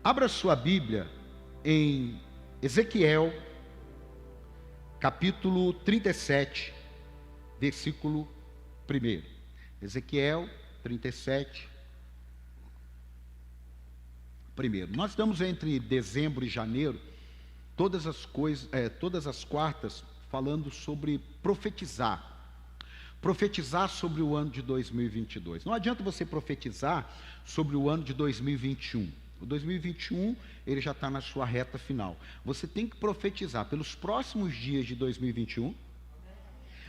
Abra sua Bíblia em Ezequiel, capítulo 37, versículo 1. Ezequiel 37, 1. Nós estamos entre dezembro e janeiro, todas as quartas, falando sobre profetizar. Profetizar sobre o ano de 2022. Não adianta você profetizar sobre o ano de 2021. O 2021, ele já está na sua reta final. Você tem que profetizar pelos próximos dias de 2021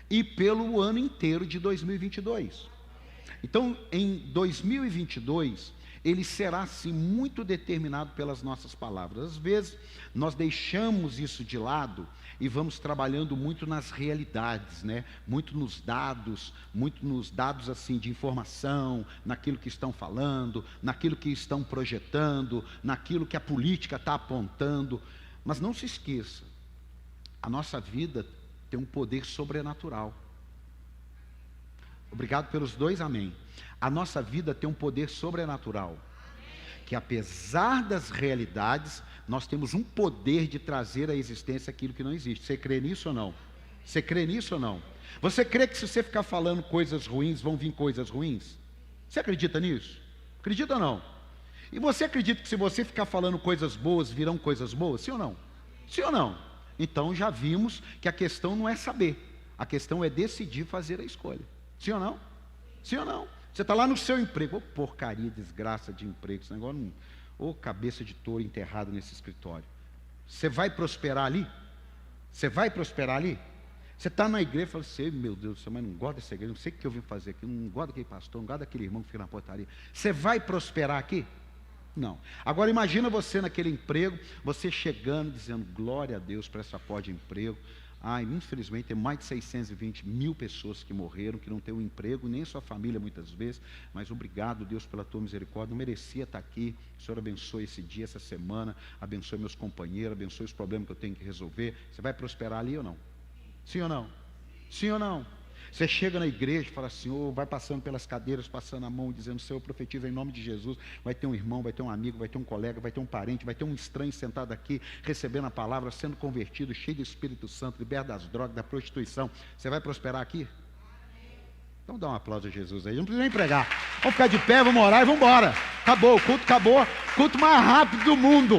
e pelo ano inteiro de 2022. Então, em 2022, ele será, sim, muito determinado pelas nossas palavras. Às vezes, nós deixamos isso de lado e vamos trabalhando muito nas realidades, né? Muito nos dados assim de informação, naquilo que estão falando, naquilo que estão projetando, naquilo que a política está apontando. Mas não se esqueça, a nossa vida tem um poder sobrenatural. Obrigado pelos dois amém. A nossa vida tem um poder sobrenatural, que apesar das realidades, nós temos um poder de trazer à existência aquilo que não existe. Você crê nisso ou não? Você crê nisso ou não? Você crê que se você ficar falando coisas ruins, vão vir coisas ruins? Você acredita nisso? Acredita ou não? E você acredita que se você ficar falando coisas boas, virão coisas boas? Sim ou não? Sim ou não? Então já vimos que a questão não é saber, a questão é decidir fazer a escolha. Sim ou não? Sim ou não? Você está lá no seu emprego, porcaria, desgraça de emprego, esse negócio não... cabeça de touro enterrado nesse escritório. Você vai prosperar ali? Você vai prosperar ali? Você está na igreja e fala assim, meu Deus do céu, mas não gosto dessa igreja, não sei o que eu vim fazer aqui, não gosto daquele pastor, não gosto daquele irmão que fica na portaria. Você vai prosperar aqui? Não. Agora imagina você naquele emprego, você chegando, dizendo, glória a Deus para essa porta de emprego. Infelizmente, tem mais de 620 mil pessoas que morreram, que não têm um emprego, nem sua família muitas vezes, mas obrigado, Deus, pela tua misericórdia, não merecia estar aqui. O Senhor abençoe esse dia, essa semana, abençoe meus companheiros, abençoe os problemas que eu tenho que resolver. Você vai prosperar ali ou não? Sim ou não? Sim ou não? Você chega na igreja e fala assim, vai passando pelas cadeiras, passando a mão, dizendo, Senhor, profetiza em nome de Jesus. Vai ter um irmão, vai ter um amigo, vai ter um colega, vai ter um parente, vai ter um estranho sentado aqui, recebendo a palavra, sendo convertido, cheio do Espírito Santo, liberto das drogas, da prostituição. Você vai prosperar aqui? Então dá um aplauso a Jesus aí, não precisa nem pregar. Vamos ficar de pé, vamos orar e vamos embora. Acabou, o culto acabou. Culto mais rápido do mundo.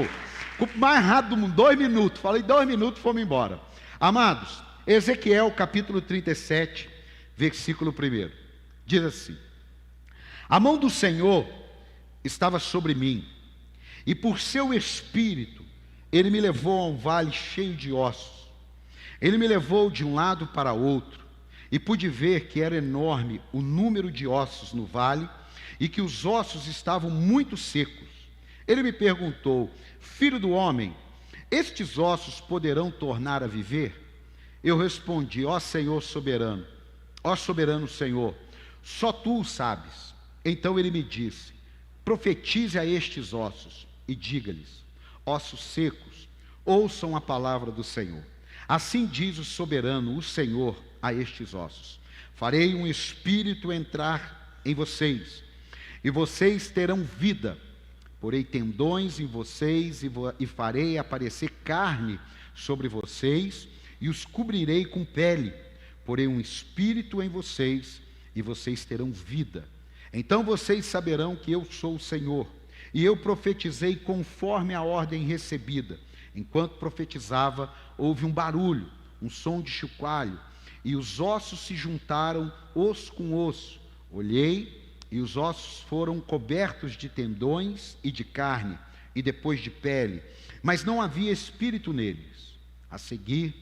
Culto mais rápido do mundo, 2 minutos. Falei 2 minutos, fomos embora. Amados, Ezequiel capítulo 37, versículo 1, diz assim: a mão do Senhor estava sobre mim, e por seu espírito, ele me levou a um vale cheio de ossos. Ele me levou de um lado para outro, e pude ver que era enorme o número de ossos no vale, e que os ossos estavam muito secos. Ele me perguntou, filho do homem, estes ossos poderão tornar a viver? Eu respondi, ó Senhor soberano, ó soberano Senhor, só tu o sabes. Então ele me disse, profetize a estes ossos e diga-lhes, ossos secos, ouçam a palavra do Senhor. Assim diz o soberano, o Senhor, a estes ossos: farei um espírito entrar em vocês, e vocês terão vida. Porei tendões em vocês e farei aparecer carne sobre vocês, e os cobrirei com pele. Porei um espírito em vocês, e vocês terão vida. Então vocês saberão que eu sou o Senhor. E eu profetizei conforme a ordem recebida. Enquanto profetizava, houve um barulho, um som de chocalho, e os ossos se juntaram, osso com osso. Olhei, e os ossos foram cobertos de tendões e de carne, e depois de pele, mas não havia espírito neles. A seguir,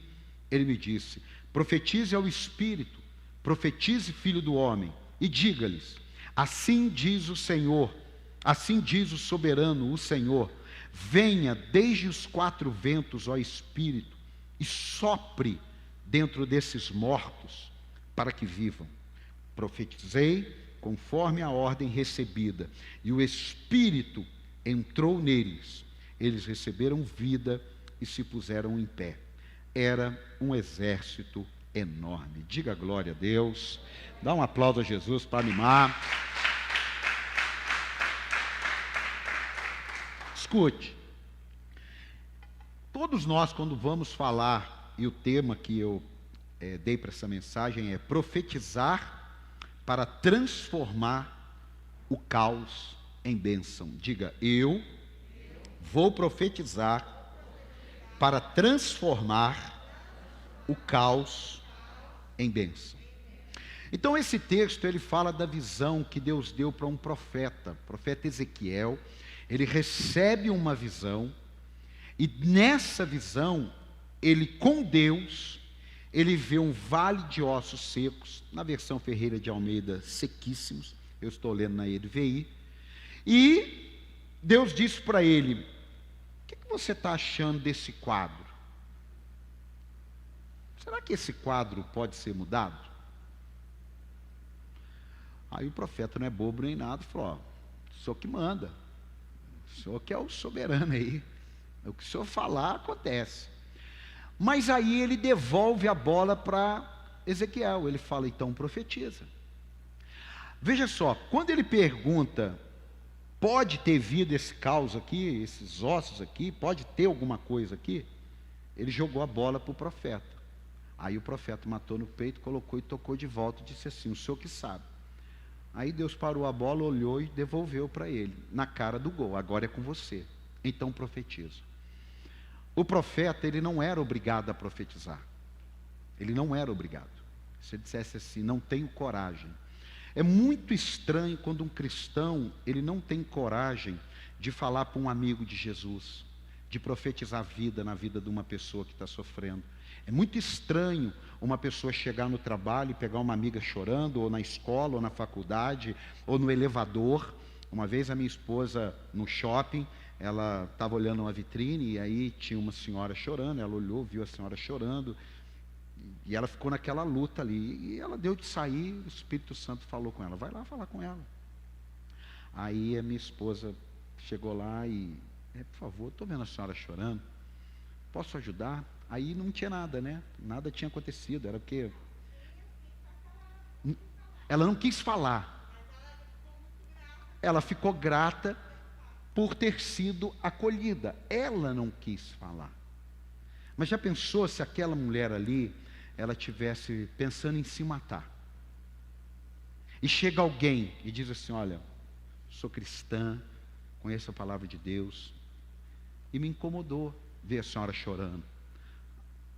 ele me disse, profetize ao espírito, profetize, filho do homem, e diga-lhes, assim diz o Senhor, assim diz o soberano, o Senhor, venha desde os 4 ventos, ó espírito, e sopre dentro desses mortos, para que vivam. Profetizei conforme a ordem recebida, e o espírito entrou neles, eles receberam vida e se puseram em pé. Era um exército enorme. Diga glória a Deus. Dá um aplauso a Jesus para animar. Escute, todos nós, quando vamos falar, e o tema que eu dei para essa mensagem é profetizar para transformar o caos em bênção. Diga, eu vou profetizar para transformar o caos em bênção. Então esse texto, ele fala da visão que Deus deu para um profeta, o profeta Ezequiel. Ele recebe uma visão, e nessa visão, ele com Deus, ele vê um vale de ossos secos, na versão Ferreira de Almeida, sequíssimos, eu estou lendo na NVI, e Deus disse para ele: o que você está achando desse quadro? Será que esse quadro pode ser mudado? Aí o profeta não é bobo nem nada, falou: o senhor que manda, o senhor que é o soberano aí, o que o senhor falar acontece. Mas aí ele devolve a bola para Ezequiel, ele fala: então profetiza. Veja só, quando ele pergunta, pode ter vida esse caos aqui, esses ossos aqui, pode ter alguma coisa aqui, ele jogou a bola para o profeta. Aí o profeta matou no peito, colocou e tocou de volta e disse assim: o senhor que sabe. Aí Deus parou a bola, olhou e devolveu para ele, na cara do gol: agora é com você, então profetiza. O profeta, ele não era obrigado a profetizar, ele não era obrigado. Se ele dissesse assim: não tenho coragem. É muito estranho quando um cristão, ele não tem coragem de falar para um amigo de Jesus, de profetizar vida na vida de uma pessoa que está sofrendo. É muito estranho uma pessoa chegar no trabalho e pegar uma amiga chorando, ou na escola, ou na faculdade, ou no elevador. Uma vez a minha esposa, no shopping, ela estava olhando uma vitrine, e aí tinha uma senhora chorando, ela olhou, viu a senhora chorando, e ela ficou naquela luta ali, e ela deu de sair, o Espírito Santo falou com ela: vai lá falar com ela. Aí a minha esposa chegou lá e: por favor, estou vendo a senhora chorando, posso ajudar? Aí não tinha nada, né? Nada tinha acontecido, era porque ela não quis falar. Ela ficou grata por ter sido acolhida. Ela não quis falar. Mas já pensou se aquela mulher ali, ela tivesse pensando em se matar? E chega alguém e diz assim: olha, sou cristã, conheço a palavra de Deus, e me incomodou ver a senhora chorando.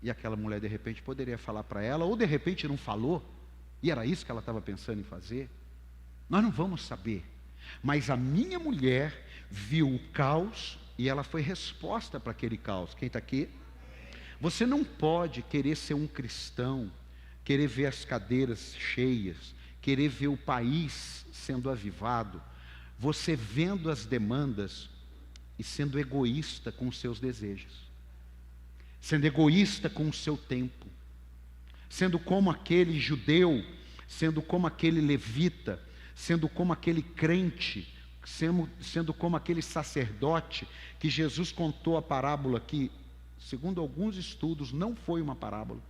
E aquela mulher de repente poderia falar para ela, ou de repente não falou, e era isso que ela estava pensando em fazer. Nós não vamos saber. Mas a minha mulher viu o caos e ela foi resposta para aquele caos. Quem está aqui? Você não pode querer ser um cristão, querer ver as cadeiras cheias, querer ver o país sendo avivado, você vendo as demandas e sendo egoísta com os seus desejos, sendo egoísta com o seu tempo, sendo como aquele judeu, sendo como aquele levita, sendo como aquele crente, sendo como aquele sacerdote, que Jesus contou a parábola que, segundo alguns estudos, não foi uma parábola,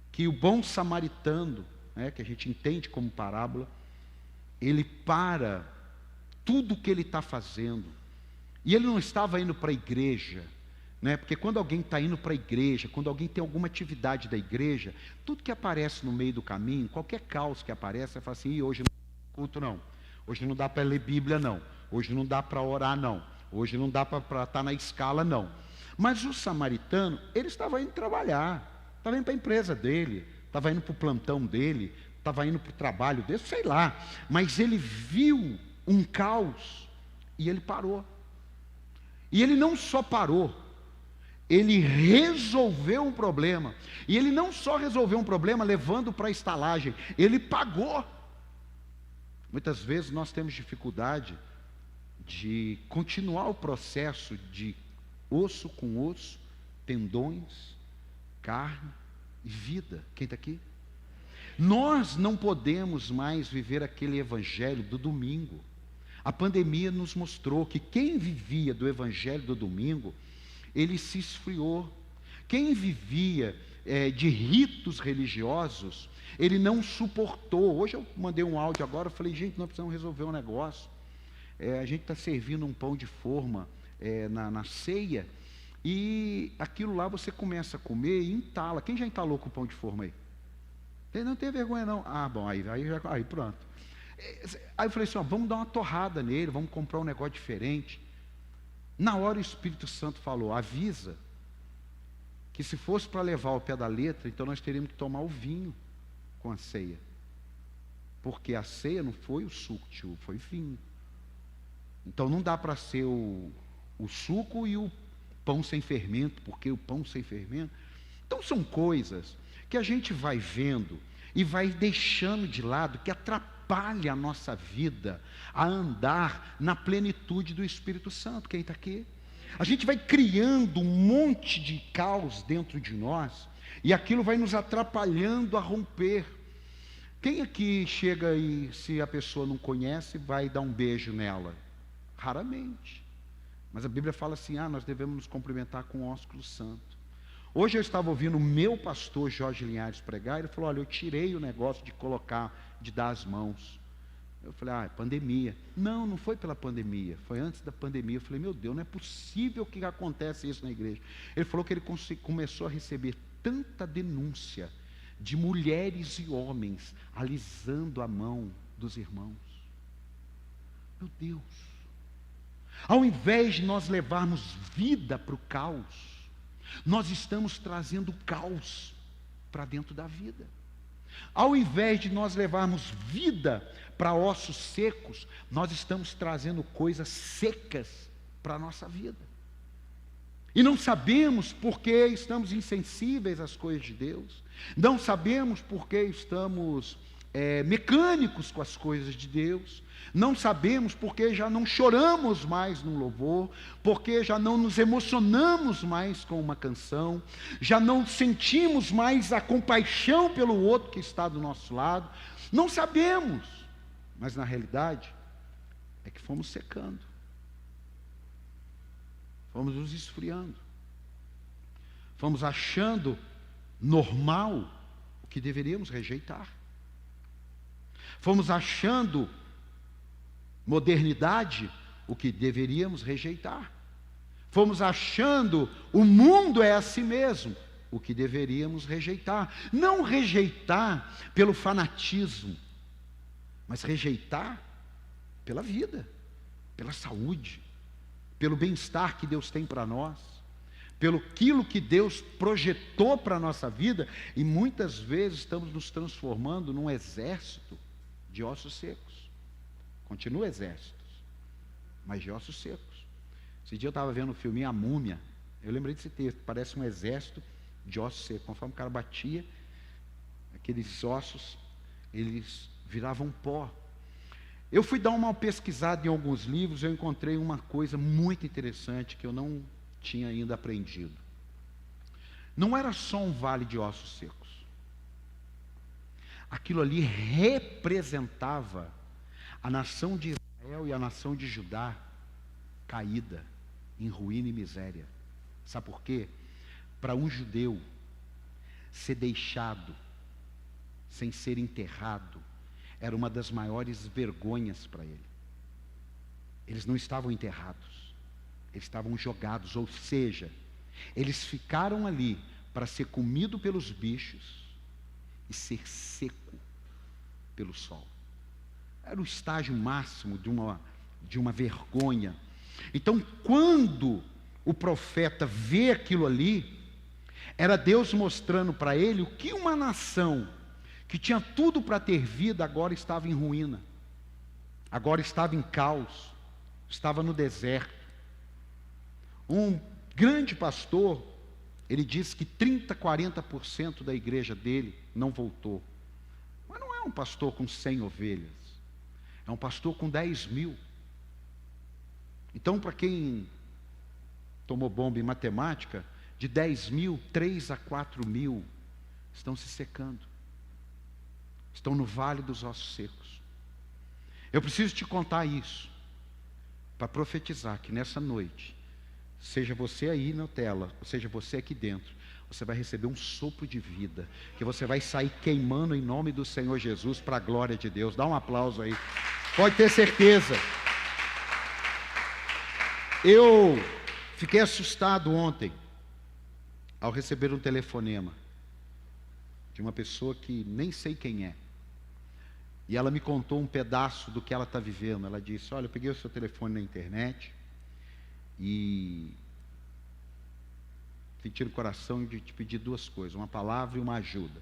que o bom samaritano, que a gente entende como parábola, ele para tudo o que ele está fazendo, e ele não estava indo para a igreja, porque quando alguém está indo para a igreja, quando alguém tem alguma atividade da igreja, tudo que aparece no meio do caminho, qualquer caos que aparece, você fala assim: hoje não dá culto não, hoje não dá para ler Bíblia não, hoje não dá para orar não, hoje não dá para estar na escala não. Mas o samaritano, ele estava indo trabalhar, estava indo para a empresa dele, estava indo para o plantão dele, estava indo para o trabalho dele, sei lá, mas ele viu um caos e ele parou. E ele não só parou, ele resolveu um problema. E ele não só resolveu um problema levando para a estalagem, ele pagou. Muitas vezes nós temos dificuldade de continuar o processo de osso com osso, tendões, carne e vida. Quem está aqui? Nós não podemos mais viver aquele evangelho do domingo. A pandemia nos mostrou que quem vivia do evangelho do domingo, ele se esfriou. Quem vivia de ritos religiosos, ele não suportou. Hoje eu mandei um áudio agora, eu falei: gente, nós precisamos resolver um negócio. A gente está servindo um pão de forma na ceia, e aquilo lá você começa a comer e entala. Quem já entalou com pão de forma aí? Não tem vergonha não. Ah, bom, aí pronto. Aí eu falei assim, vamos dar uma torrada nele, vamos comprar um negócio diferente. Na hora o Espírito Santo falou, avisa que se fosse para levar ao pé da letra, então nós teríamos que tomar o vinho com a ceia. Porque a ceia não foi o suco de uva, foi vinho. Então não dá para ser o suco e o pão sem fermento, porque o pão sem fermento. Então são coisas que a gente vai vendo e vai deixando de lado, que atrapalha a nossa vida a andar na plenitude do Espírito Santo. Quem está aqui? A gente vai criando um monte de caos dentro de nós, e aquilo vai nos atrapalhando a romper. Quem aqui chega e, se a pessoa não conhece, vai dar um beijo nela? Raramente. Mas a Bíblia fala assim, nós devemos nos cumprimentar com o ósculo santo. Hoje eu estava ouvindo o meu pastor Jorge Linhares pregar, ele falou, olha, eu tirei o negócio de dar as mãos. Eu falei, é pandemia. Não foi pela pandemia, foi antes da pandemia. Eu falei, meu Deus, não é possível que acontece isso na igreja. Ele falou que ele começou a receber tanta denúncia de mulheres e homens alisando a mão dos irmãos. Meu Deus. Ao invés de nós levarmos vida para o caos, nós estamos trazendo caos para dentro da vida. Ao invés de nós levarmos vida para ossos secos, nós estamos trazendo coisas secas para a nossa vida. E não sabemos porque estamos insensíveis às coisas de Deus. Não sabemos porque estamos mecânicos com as coisas de Deus. Não sabemos porque já não choramos mais no louvor, porque já não nos emocionamos mais com uma canção, já não sentimos mais a compaixão pelo outro que está do nosso lado. Não sabemos, mas na realidade é que fomos secando, fomos nos esfriando, fomos achando normal o que deveríamos rejeitar, fomos achando modernidade o que deveríamos rejeitar, fomos achando o mundo é assim mesmo o que deveríamos rejeitar. Não rejeitar pelo fanatismo, mas rejeitar pela vida, pela saúde, pelo bem-estar que Deus tem para nós, pelo aquilo que Deus projetou para a nossa vida. E muitas vezes estamos nos transformando num exército de ossos secos. Continua exércitos, mas de ossos secos. Esse dia eu estava vendo o filme A Múmia, eu lembrei desse texto, parece um exército de ossos secos. Conforme o cara batia, aqueles ossos, eles viravam pó. Eu fui dar uma pesquisada em alguns livros, eu encontrei uma coisa muito interessante que eu não tinha ainda aprendido. Não era só um vale de ossos secos. Aquilo ali representava a nação de Israel e a nação de Judá caída, em ruína e miséria. Sabe por quê? Para um judeu ser deixado sem ser enterrado era uma das maiores vergonhas para ele. Eles não estavam enterrados, eles estavam jogados, ou seja, eles ficaram ali para ser comido pelos bichos e ser seco pelo sol. Era o estágio máximo de uma vergonha. Então, quando o profeta vê aquilo ali, era Deus mostrando para ele o que uma nação que tinha tudo para ter vida agora estava em ruína, agora estava em caos, estava no deserto. Um grande pastor, ele disse que 30%, 40% da igreja dele não voltou. Mas não é um pastor com 100 ovelhas, é um pastor com 10.000. Então, para quem tomou bomba em matemática, de 10.000, 3 a 4.000 estão se secando, estão no vale dos ossos secos. Eu preciso te contar isso para profetizar que nessa noite, seja você aí na tela, ou seja você aqui dentro, você vai receber um sopro de vida, que você vai sair queimando em nome do Senhor Jesus para a glória de Deus. Dá um aplauso aí, pode ter certeza. Eu fiquei assustado ontem ao receber um telefonema de uma pessoa que nem sei quem é. E ela me contou um pedaço do que ela está vivendo. Ela disse: olha, eu peguei o seu telefone na internet e senti no coração de te pedir duas coisas, uma palavra e uma ajuda.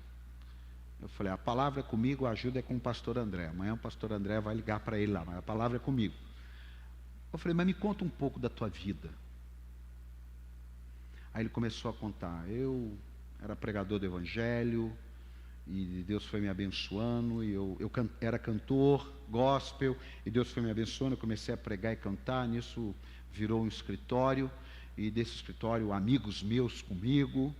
Eu falei: a palavra é comigo, a ajuda é com o pastor André. Amanhã o pastor André vai ligar para ele lá, mas a palavra é comigo. Eu falei: mas me conta um pouco da tua vida. Aí ele começou a contar. Eu era pregador do evangelho, e Deus foi me abençoando, e eu era cantor, gospel, e Deus foi me abençoando, eu comecei a pregar e cantar, nisso virou um escritório, e desse escritório amigos meus comigo,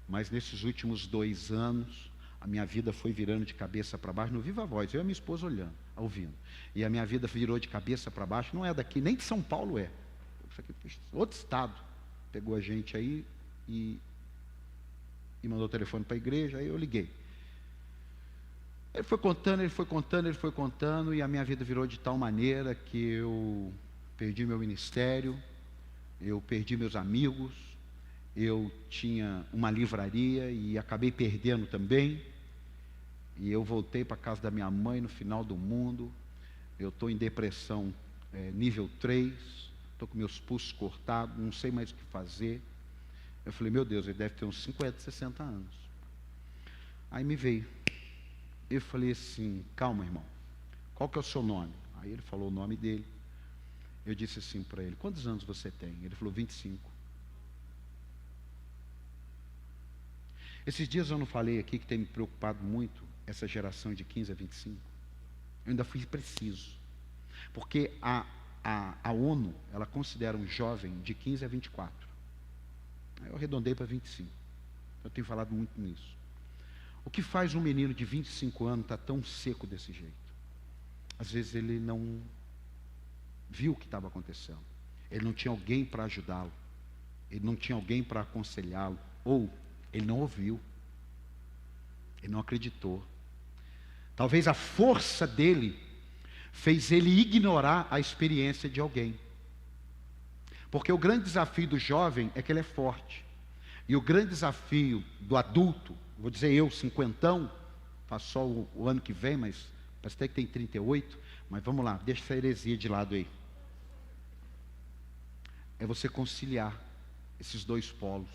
mas nesses últimos 2 anos, a minha vida foi virando de cabeça para baixo, no Viva Voz, eu e a minha esposa olhando, ouvindo, e a minha vida virou de cabeça para baixo, não é daqui, nem de São Paulo é, isso aqui, outro estado, pegou a gente aí e mandou o telefone para a igreja, aí eu liguei. Ele foi contando, e a minha vida virou de tal maneira que eu perdi meu ministério, eu perdi meus amigos, eu tinha uma livraria e acabei perdendo também, e eu voltei para a casa da minha mãe no final do mundo, eu estou em depressão nível 3, estou com meus pulsos cortados, não sei mais o que fazer. Eu falei: meu Deus, ele deve ter uns 50, 60 anos. Aí me veio. Eu falei assim: calma, irmão, qual que é o seu nome? Aí ele falou o nome dele. Eu disse assim para ele: quantos anos você tem? Ele falou: 25. Esses dias eu não falei aqui que tem me preocupado muito essa geração de 15 a 25? Eu ainda fui preciso. Porque a ONU, ela considera um jovem de 15 a 24. Eu arredondei para 25. Eu tenho falado muito nisso. O que faz um menino de 25 anos estar tão seco desse jeito? Às vezes ele não viu o que estava acontecendo. Ele não tinha alguém para ajudá-lo. Ele não tinha alguém para aconselhá-lo. Ou ele não ouviu. Ele não acreditou. Talvez a força dele fez ele ignorar a experiência de alguém. Porque o grande desafio do jovem é que ele é forte. E o grande desafio do adulto, vou dizer eu, 50, faço só o ano que vem, mas parece até que tem 38, mas vamos lá, deixa essa heresia de lado aí. É você conciliar esses dois polos.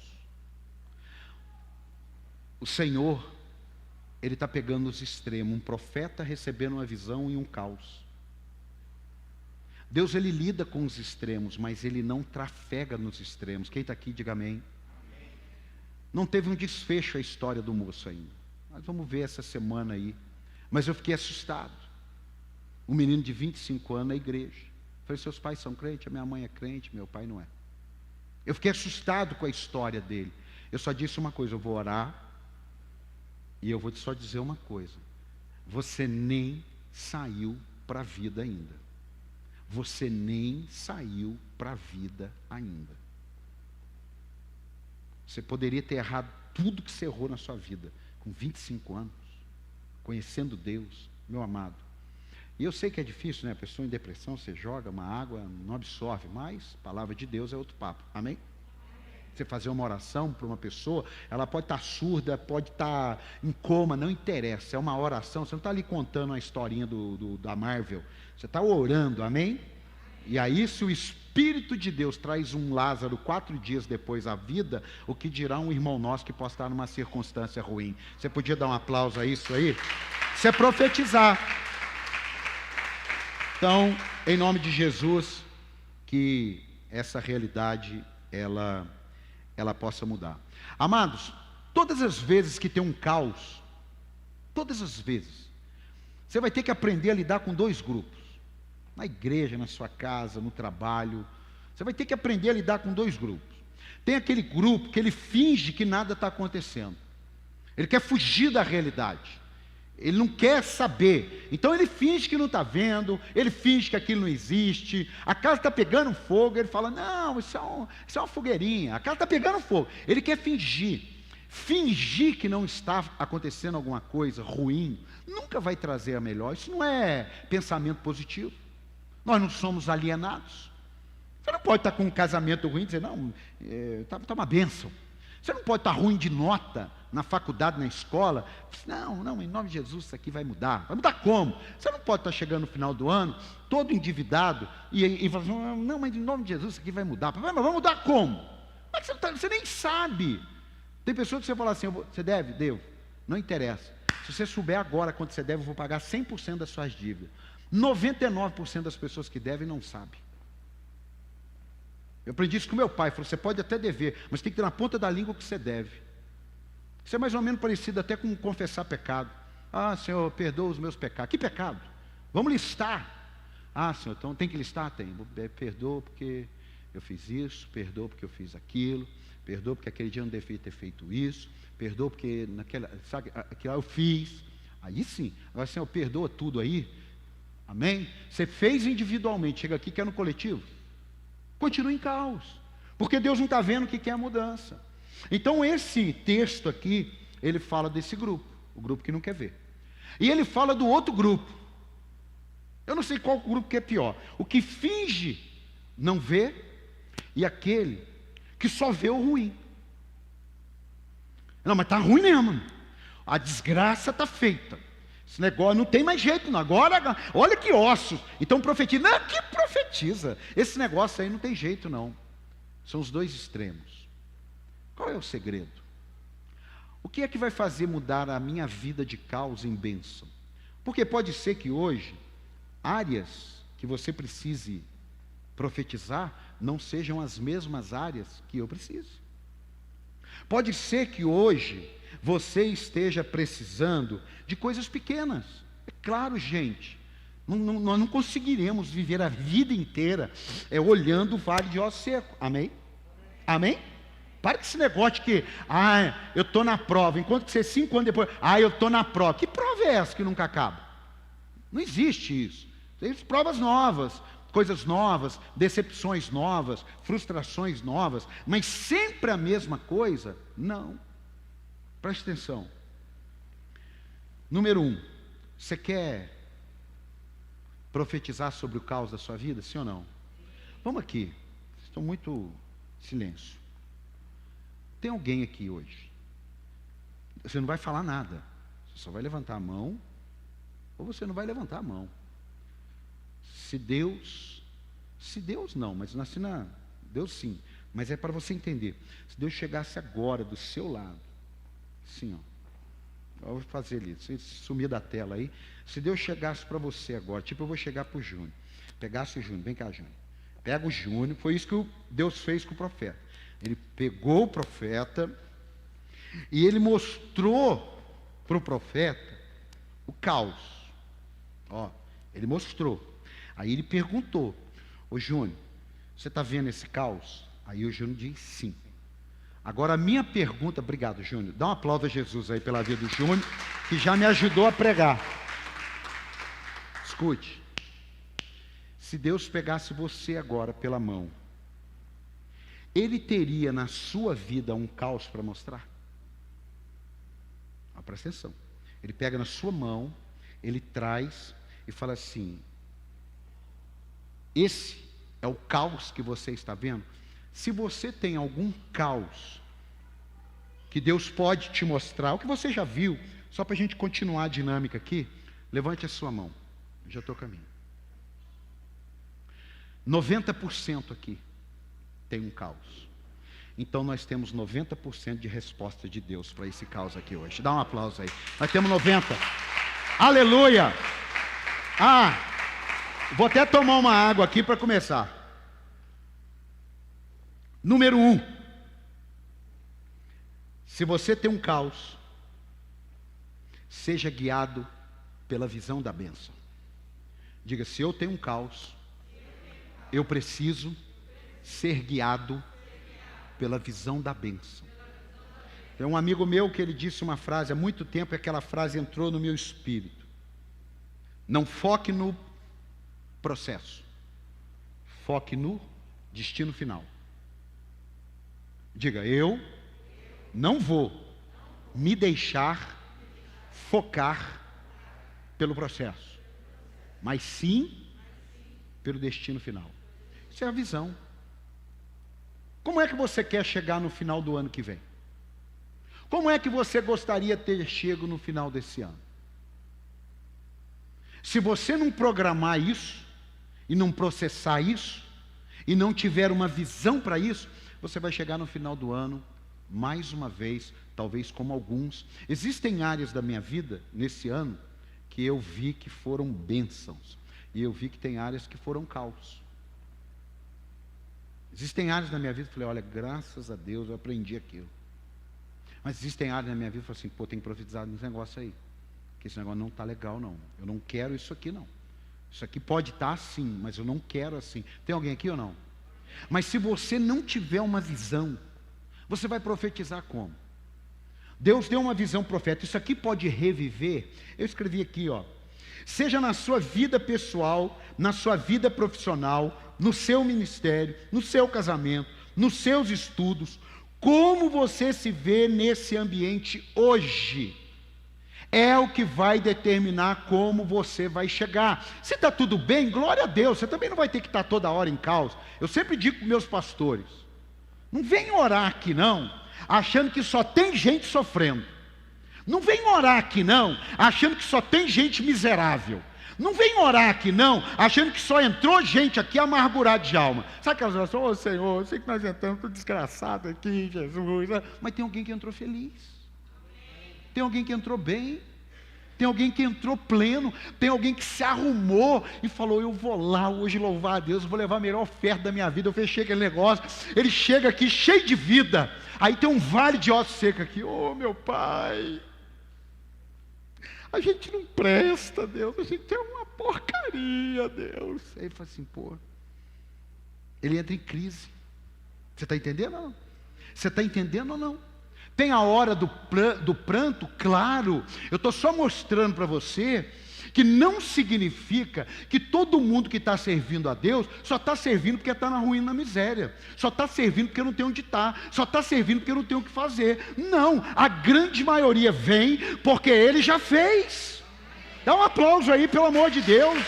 O Senhor, Ele está pegando os extremos, um profeta recebendo uma visão e um caos. Deus, Ele lida com os extremos, mas Ele não trafega nos extremos. Quem está aqui, diga amém. Não teve um desfecho a história do moço ainda. Mas vamos ver essa semana aí. Mas eu fiquei assustado. Um menino de 25 anos na igreja. Falei: seus pais são crentes? A minha mãe é crente, meu pai não é. Eu fiquei assustado com a história dele. Eu só disse uma coisa: eu vou orar. E eu vou só dizer uma coisa: você nem saiu para a vida ainda. Você nem saiu para a vida ainda. Você poderia ter errado tudo que você errou na sua vida, com 25 anos, conhecendo Deus, meu amado. E eu sei que é difícil, né? A pessoa em depressão, você joga uma água, não absorve, mas a palavra de Deus é outro papo, amém? Você fazer uma oração para uma pessoa, ela pode estar surda, pode estar em coma, não interessa, é uma oração, você não está ali contando uma historinha da Marvel, você está orando, amém? E aí, se o Espírito de Deus traz um Lázaro 4 dias depois à vida, o que dirá um irmão nosso que possa estar numa circunstância ruim? Você podia dar um aplauso a isso aí? Isso é profetizar. Então, em nome de Jesus, que essa realidade, ela possa mudar. Amados, todas as vezes que tem um caos, todas as vezes, você vai ter que aprender a lidar com 2 grupos. Na igreja, na sua casa, no trabalho. Você vai ter que aprender a lidar com 2 grupos. Tem aquele grupo que ele finge que nada está acontecendo. Ele quer fugir da realidade. Ele não quer saber. Então ele finge que não está vendo, ele finge que aquilo não existe. A casa está pegando fogo, ele fala: não, isso é uma fogueirinha. A casa está pegando fogo. Ele quer fingir. Fingir que não está acontecendo alguma coisa ruim nunca vai trazer a melhor. Isso não é pensamento positivo. Nós não somos alienados. Você não pode estar com um casamento ruim e dizer, não, tá uma bênção. Você não pode estar ruim de nota na faculdade, na escola. Não, em nome de Jesus isso aqui vai mudar. Vai mudar como? Você não pode estar chegando no final do ano, todo endividado, e falar assim, não, mas em nome de Jesus isso aqui vai mudar. Mas vai mudar como? Mas você nem sabe. Tem pessoas que você fala assim, você deve? Devo. Não interessa. Se você souber agora quanto você deve, eu vou pagar 100% das suas dívidas. 99% das pessoas que devem não sabem. Eu aprendi isso com meu pai, falou, você pode até dever, mas tem que ter na ponta da língua o que você deve. Isso é mais ou menos parecido até com confessar pecado. Ah, Senhor, perdoa os meus pecados. Que pecado? Vamos listar. Ah, Senhor, então tem que listar? Tem. Perdoa porque eu fiz isso, perdoa porque eu fiz aquilo, perdoa porque aquele dia eu não devia ter feito isso, perdoa porque aquilo eu fiz. Aí sim. Agora, Senhor, perdoa tudo aí. Amém? Você fez individualmente, chega aqui, quer no coletivo. Continua em caos, porque Deus não está vendo que quer a mudança. Então esse texto aqui, ele fala desse grupo, o grupo que não quer ver. E ele fala do outro grupo. Eu não sei qual grupo que é pior. O que finge não ver e aquele que só vê o ruim. Não, mas está ruim mesmo. A desgraça está feita. Esse negócio não tem mais jeito, não. Agora, olha que ossos. Então profetiza. Não, que profetiza? Esse negócio aí não tem jeito, não. São os dois extremos. Qual é o segredo? O que é que vai fazer mudar a minha vida de caos em bênção? Porque pode ser que hoje, áreas que você precise profetizar, não sejam as mesmas áreas que eu preciso. Pode ser que hoje você esteja precisando de coisas pequenas. É claro, gente, nós não conseguiremos viver a vida inteira olhando o vale de ossos seco. Amém? Amém? Para com esse negócio de que, eu estou na prova, enquanto que você 5 anos depois, eu estou na prova. Que prova é essa que nunca acaba? Não existe isso. Tem provas novas, coisas novas, decepções novas, frustrações novas, mas sempre a mesma coisa? Não. Preste atenção. Número 1, você quer profetizar sobre o caos da sua vida, sim ou não? Vamos aqui, estou muito silêncio. Tem alguém aqui hoje? Você não vai falar nada, você só vai levantar a mão, ou você não vai levantar a mão. Se Deus não, mas Deus sim, mas é para você entender. Se Deus chegasse agora do seu lado, assim, ó, eu vou fazer ali, se sumir da tela aí, se Deus chegasse para você agora, tipo eu vou chegar para o Júnior, pegasse o Júnior, vem cá Júnior, pega o Júnior, foi isso que Deus fez com o profeta. Ele pegou o profeta e ele mostrou para o profeta o caos. Ó, ele mostrou. Aí ele perguntou, ô Júnior, você está vendo esse caos? Aí o Júnior diz sim. Agora a minha pergunta, obrigado Júnior, dá um aplauso a Jesus aí pela vida do Júnior, que já me ajudou a pregar. Escute, se Deus pegasse você agora pela mão, Ele teria na sua vida um caos para mostrar? Presta atenção. Ele pega na sua mão, ele traz e fala assim, esse é o caos que você está vendo? Se você tem algum caos que Deus pode te mostrar, o que você já viu, só para a gente continuar a dinâmica aqui, levante a sua mão. Eu já estou a caminho. 90% aqui tem um caos. Então nós temos 90% de resposta de Deus para esse caos aqui hoje. Dá um aplauso aí. Nós temos 90%. Aleluia! Vou até tomar uma água aqui para começar. Número 1. Se você tem um caos, seja guiado pela visão da bênção. Diga, se eu tenho um caos, eu preciso ser guiado pela visão da bênção. Tem um amigo meu que ele disse uma frase há muito tempo, e aquela frase entrou no meu espírito. Não foque no processo, foque no destino final. Diga, eu não vou me deixar focar pelo processo, mas sim pelo destino final. Isso é a visão. Como é que você quer chegar no final do ano que vem? Como é que você gostaria de ter chego no final desse ano? Se você não programar isso, e não processar isso, e não tiver uma visão para isso, você vai chegar no final do ano, mais uma vez, talvez como alguns. Existem áreas da minha vida, nesse ano, que eu vi que foram bênçãos, e eu vi que tem áreas que foram caos. Existem áreas da minha vida que eu falei, olha, graças a Deus eu aprendi aquilo. Mas existem áreas da minha vida que eu falei assim, pô, tem que profetizar nesse negócio aí, que esse negócio não está legal não, eu não quero isso aqui não. Isso aqui pode estar assim, mas eu não quero assim. Tem alguém aqui ou não? Mas se você não tiver uma visão, você vai profetizar como? Deus deu uma visão profética, isso aqui pode reviver. Eu escrevi aqui, ó. Seja na sua vida pessoal, na sua vida profissional, no seu ministério, no seu casamento, nos seus estudos, como você se vê nesse ambiente hoje, é o que vai determinar como você vai chegar. Se está tudo bem, glória a Deus, você também não vai ter que estar toda hora em caos. Eu sempre digo para meus pastores, não vem orar aqui não, achando que só tem gente sofrendo. Não vem orar aqui não, achando que só tem gente miserável. Não vem orar aqui não, achando que só entrou gente aqui amargurada de alma. Sabe aquelas orações, ô Senhor, eu sei que nós entramos tudo desgraçado aqui, Jesus. Mas tem alguém que entrou feliz. Tem alguém que entrou bem. Tem alguém que entrou pleno. Tem alguém que se arrumou e falou, eu vou lá hoje louvar a Deus, eu vou levar a melhor oferta da minha vida. Eu fechei aquele negócio. Ele chega aqui cheio de vida. Aí tem um vale de ossos secos aqui. Ô meu Pai, a gente não presta, Deus, a gente é uma porcaria, Deus. Aí ele fala assim, pô, ele entra em crise. Você está entendendo ou não? Você está entendendo ou não? Tem a hora do pranto, claro. Eu estou só mostrando para você que não significa que todo mundo que está servindo a Deus só está servindo porque está na ruína, na miséria, só está servindo porque não tem onde estar, só está servindo porque não tem o que fazer. Não, a grande maioria vem porque Ele já fez. Dá um aplauso aí, pelo amor de Deus.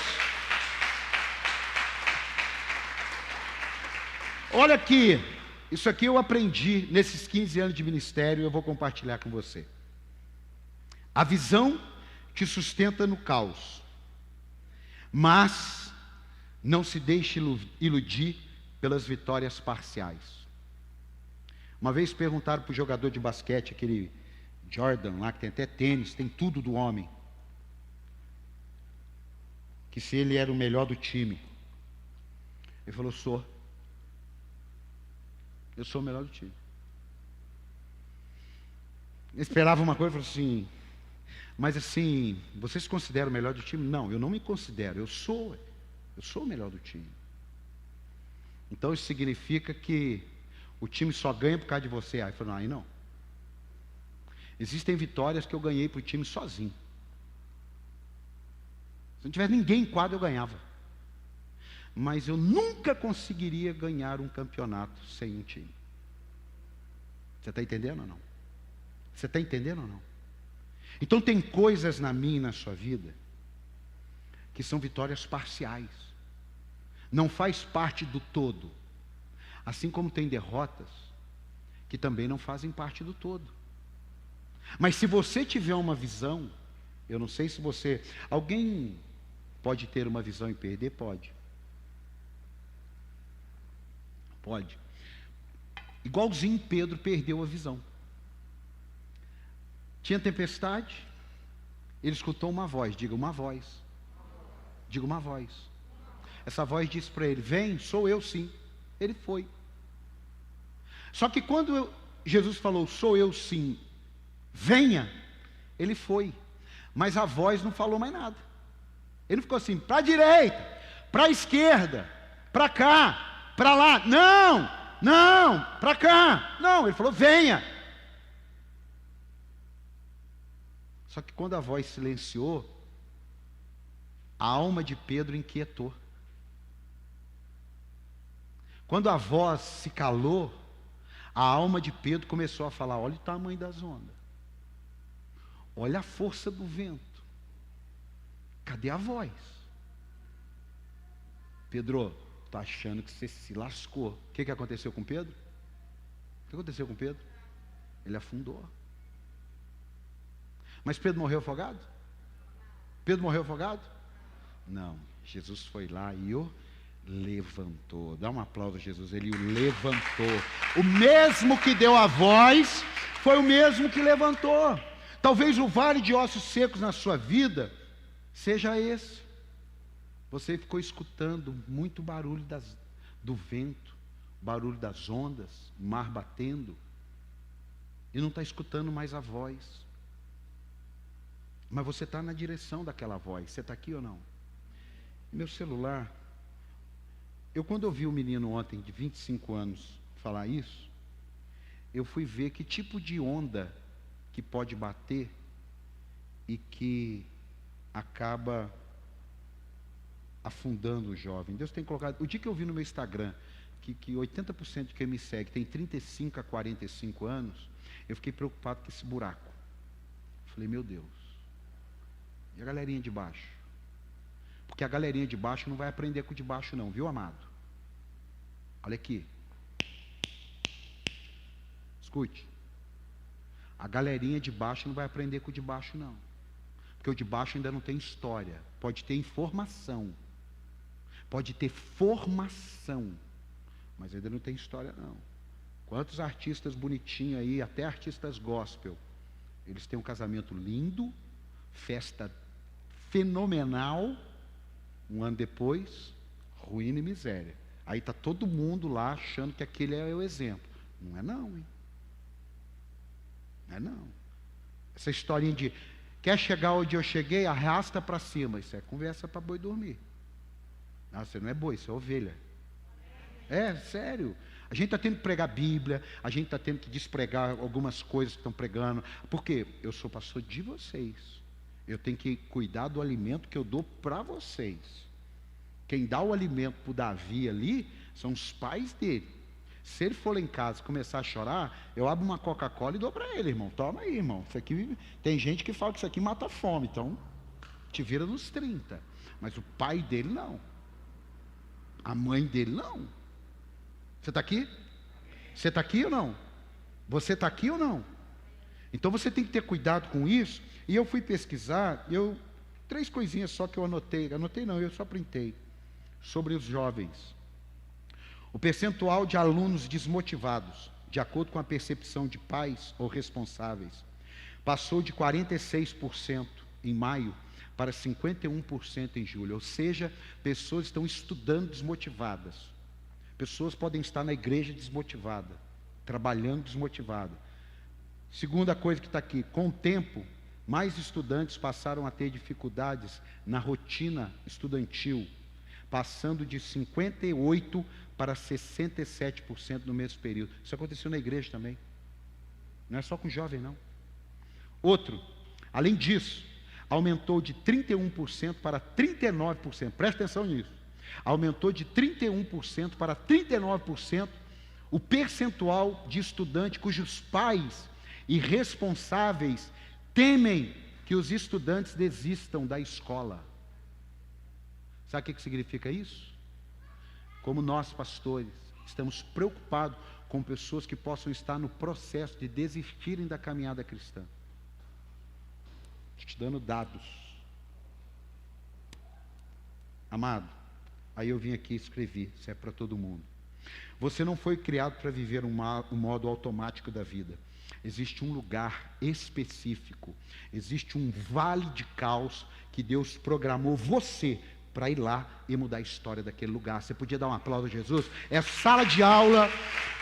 Olha aqui, isso aqui eu aprendi nesses 15 anos de ministério, eu vou compartilhar com você. A visão te sustenta no caos, mas não se deixe iludir pelas vitórias parciais. Uma vez perguntaram para o jogador de basquete, aquele Jordan lá, que tem até tênis, tem tudo do homem, que se ele era o melhor do time. Ele falou, eu sou o melhor do time. Ele esperava uma coisa e falou assim, mas assim, você se considera o melhor do time? Não, eu não me considero, eu sou o melhor do time. Então isso significa que o time só ganha por causa de você. Aí ele falou, não, aí não. Existem vitórias que eu ganhei para o time sozinho. Se não tivesse ninguém em quadro, eu ganhava. Mas eu nunca conseguiria ganhar um campeonato sem um time. Você está entendendo ou não? Você está entendendo ou não? Então tem coisas na minha e na sua vida que são vitórias parciais. Não faz parte do todo. Assim como tem derrotas que também não fazem parte do todo. Mas se você tiver uma visão, eu não sei se você... Alguém pode ter uma visão e perder? Pode. Pode. Igualzinho Pedro perdeu a visão. Tinha tempestade, ele escutou uma voz, diga uma voz. Diga uma voz. Essa voz disse para ele, vem, sou eu sim. Ele foi. Só que quando Jesus falou, sou eu sim, venha, ele foi. Mas a voz não falou mais nada. Ele não ficou assim, para a direita, para a esquerda, para cá, para lá. Não, para cá. Não, ele falou, venha. Só que quando a voz silenciou, a alma de Pedro inquietou. Quando a voz se calou, a alma de Pedro começou a falar, olha o tamanho das ondas. Olha a força do vento. Cadê a voz? Pedro, está achando que você se lascou. O que aconteceu com Pedro? que aconteceu com Pedro? Ele afundou. Mas Pedro morreu afogado? Pedro morreu afogado? Não. Jesus foi lá e o levantou. Dá um aplauso a Jesus. Ele o levantou. O mesmo que deu a voz foi o mesmo que levantou. Talvez o vale de ossos secos na sua vida seja esse. Você ficou escutando muito barulho do vento, barulho das ondas, o mar batendo, e não está escutando mais a voz. Mas você está na direção daquela voz. Você está aqui ou não? Meu celular, quando eu vi o menino ontem de 25 anos falar isso, eu fui ver que tipo de onda que pode bater e que acaba afundando o jovem. Deus tem colocado, o dia que eu vi no meu Instagram que 80% de quem me segue tem 35 a 45 anos, eu fiquei preocupado com esse buraco. Falei, meu Deus, e a galerinha de baixo? Porque a galerinha de baixo não vai aprender com o de baixo não, viu, amado? Olha aqui. Escute. A galerinha de baixo não vai aprender com o de baixo não. Porque o de baixo ainda não tem história. Pode ter informação. Pode ter formação. Mas ainda não tem história não. Quantos artistas bonitinhos aí, até artistas gospel, eles têm um casamento lindo, festa fenomenal, um ano depois, ruína e miséria. Aí está todo mundo lá achando que aquele é o exemplo. Não é não, hein? Não é não. Essa historinha de quer chegar onde eu cheguei, arrasta para cima. Isso é conversa para boi dormir. Não, você não é boi, você é ovelha. É, sério. A gente está tendo que pregar a Bíblia, a gente está tendo que despregar algumas coisas que estão pregando. Porque eu sou pastor de vocês. Eu tenho que cuidar do alimento que eu dou para vocês. Quem dá o alimento para o Davi ali, são os pais dele. Se ele for lá em casa e começar a chorar, eu abro uma Coca-Cola e dou para ele, irmão. Toma aí, irmão. Isso aqui, tem gente que fala que isso aqui mata a fome, então te vira nos 30. Mas o pai dele não. A mãe dele não. Você está aqui? Você está aqui ou não? Você está aqui ou não? Então você tem que ter cuidado com isso. E eu fui pesquisar, 3 coisinhas só que eu anotei. Anotei não, eu só printei. Sobre os jovens. O percentual de alunos desmotivados, de acordo com a percepção de pais ou responsáveis, passou de 46% em maio para 51% em julho. Ou seja, pessoas estão estudando desmotivadas. Pessoas podem estar na igreja desmotivada, trabalhando desmotivada. Segunda coisa que está aqui, com o tempo, mais estudantes passaram a ter dificuldades na rotina estudantil, passando de 58% para 67% no mesmo período. Isso aconteceu na igreja também. Não é só com jovem, não. Outro, além disso, aumentou de 31% para 39%. Presta atenção nisso. Aumentou de 31% para 39% o percentual de estudantes cujos pais e responsáveis temem que os estudantes desistam da escola. Sabe o que significa isso? Como nós, pastores, estamos preocupados com pessoas que possam estar no processo de desistirem da caminhada cristã. Estou te dando dados. Amado, aí eu vim aqui e escrevi, isso é para todo mundo. Você não foi criado para viver um modo automático da vida. Existe um lugar específico, existe um vale de caos que Deus programou você para ir lá e mudar a história daquele lugar. Você podia dar um aplauso a Jesus? É sala de aula,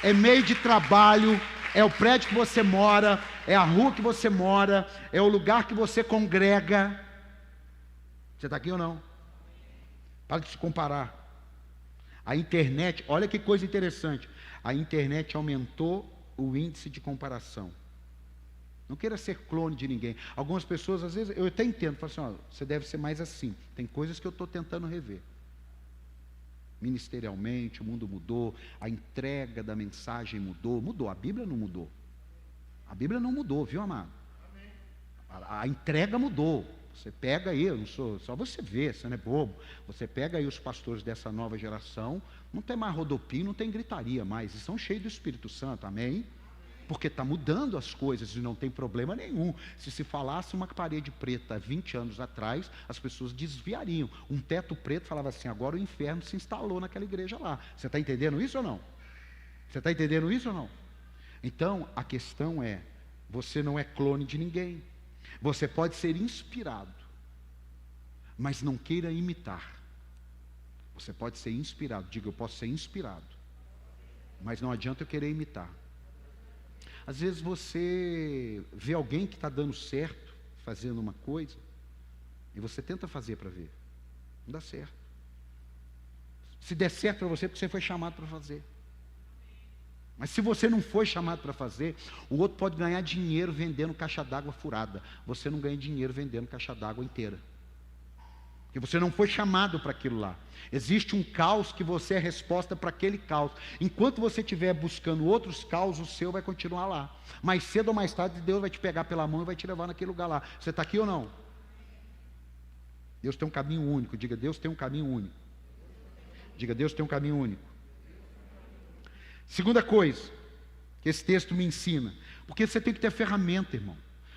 é meio de trabalho, é o prédio que você mora, é a rua que você mora, é o lugar que você congrega. Você está aqui ou não? Para de se comparar. A internet, olha que coisa interessante, a internet aumentou o índice de comparação. Não queira ser clone de ninguém. Algumas pessoas, às vezes, eu até entendo, falo assim, ó, você deve ser mais assim. Tem coisas que eu estou tentando rever. Ministerialmente, o mundo mudou, a entrega da mensagem mudou, a Bíblia não mudou. A Bíblia não mudou, viu, amado? A entrega mudou. Você pega aí, eu não sou, só você vê, você não é bobo. Você pega aí os pastores dessa nova geração, não tem mais rodopio, não tem gritaria mais, e são cheios do Espírito Santo, amém? porque está mudando as coisas e não tem problema nenhum. Se falasse uma parede preta há 20 anos atrás, as pessoas desviariam. Um teto preto falava assim, agora o inferno se instalou naquela igreja lá. Você está entendendo isso ou não? Você está entendendo isso ou não? Então, a questão é, você não é clone de ninguém. Você pode ser inspirado, mas não queira imitar. Você pode ser inspirado, diga, eu posso ser inspirado, mas não adianta eu querer imitar. Às vezes você vê alguém que está dando certo, fazendo uma coisa, e você tenta fazer para ver, não dá certo. Se der certo para você, é porque você foi chamado para fazer. Mas se você não foi chamado para fazer, o outro pode ganhar dinheiro vendendo caixa d'água furada. Você não ganha dinheiro vendendo caixa d'água inteira. Porque você não foi chamado para aquilo lá. Existe um caos que você é resposta para aquele caos. Enquanto você estiver buscando outros caos, o seu vai continuar lá. Mais cedo ou mais tarde, Deus vai te pegar pela mão e vai te levar naquele lugar lá. Você está aqui ou não? Deus tem um caminho único. Diga, Deus tem um caminho único. Diga, Deus tem um caminho único. Segunda coisa que esse texto me ensina, porque você tem que ter ferramenta, irmão.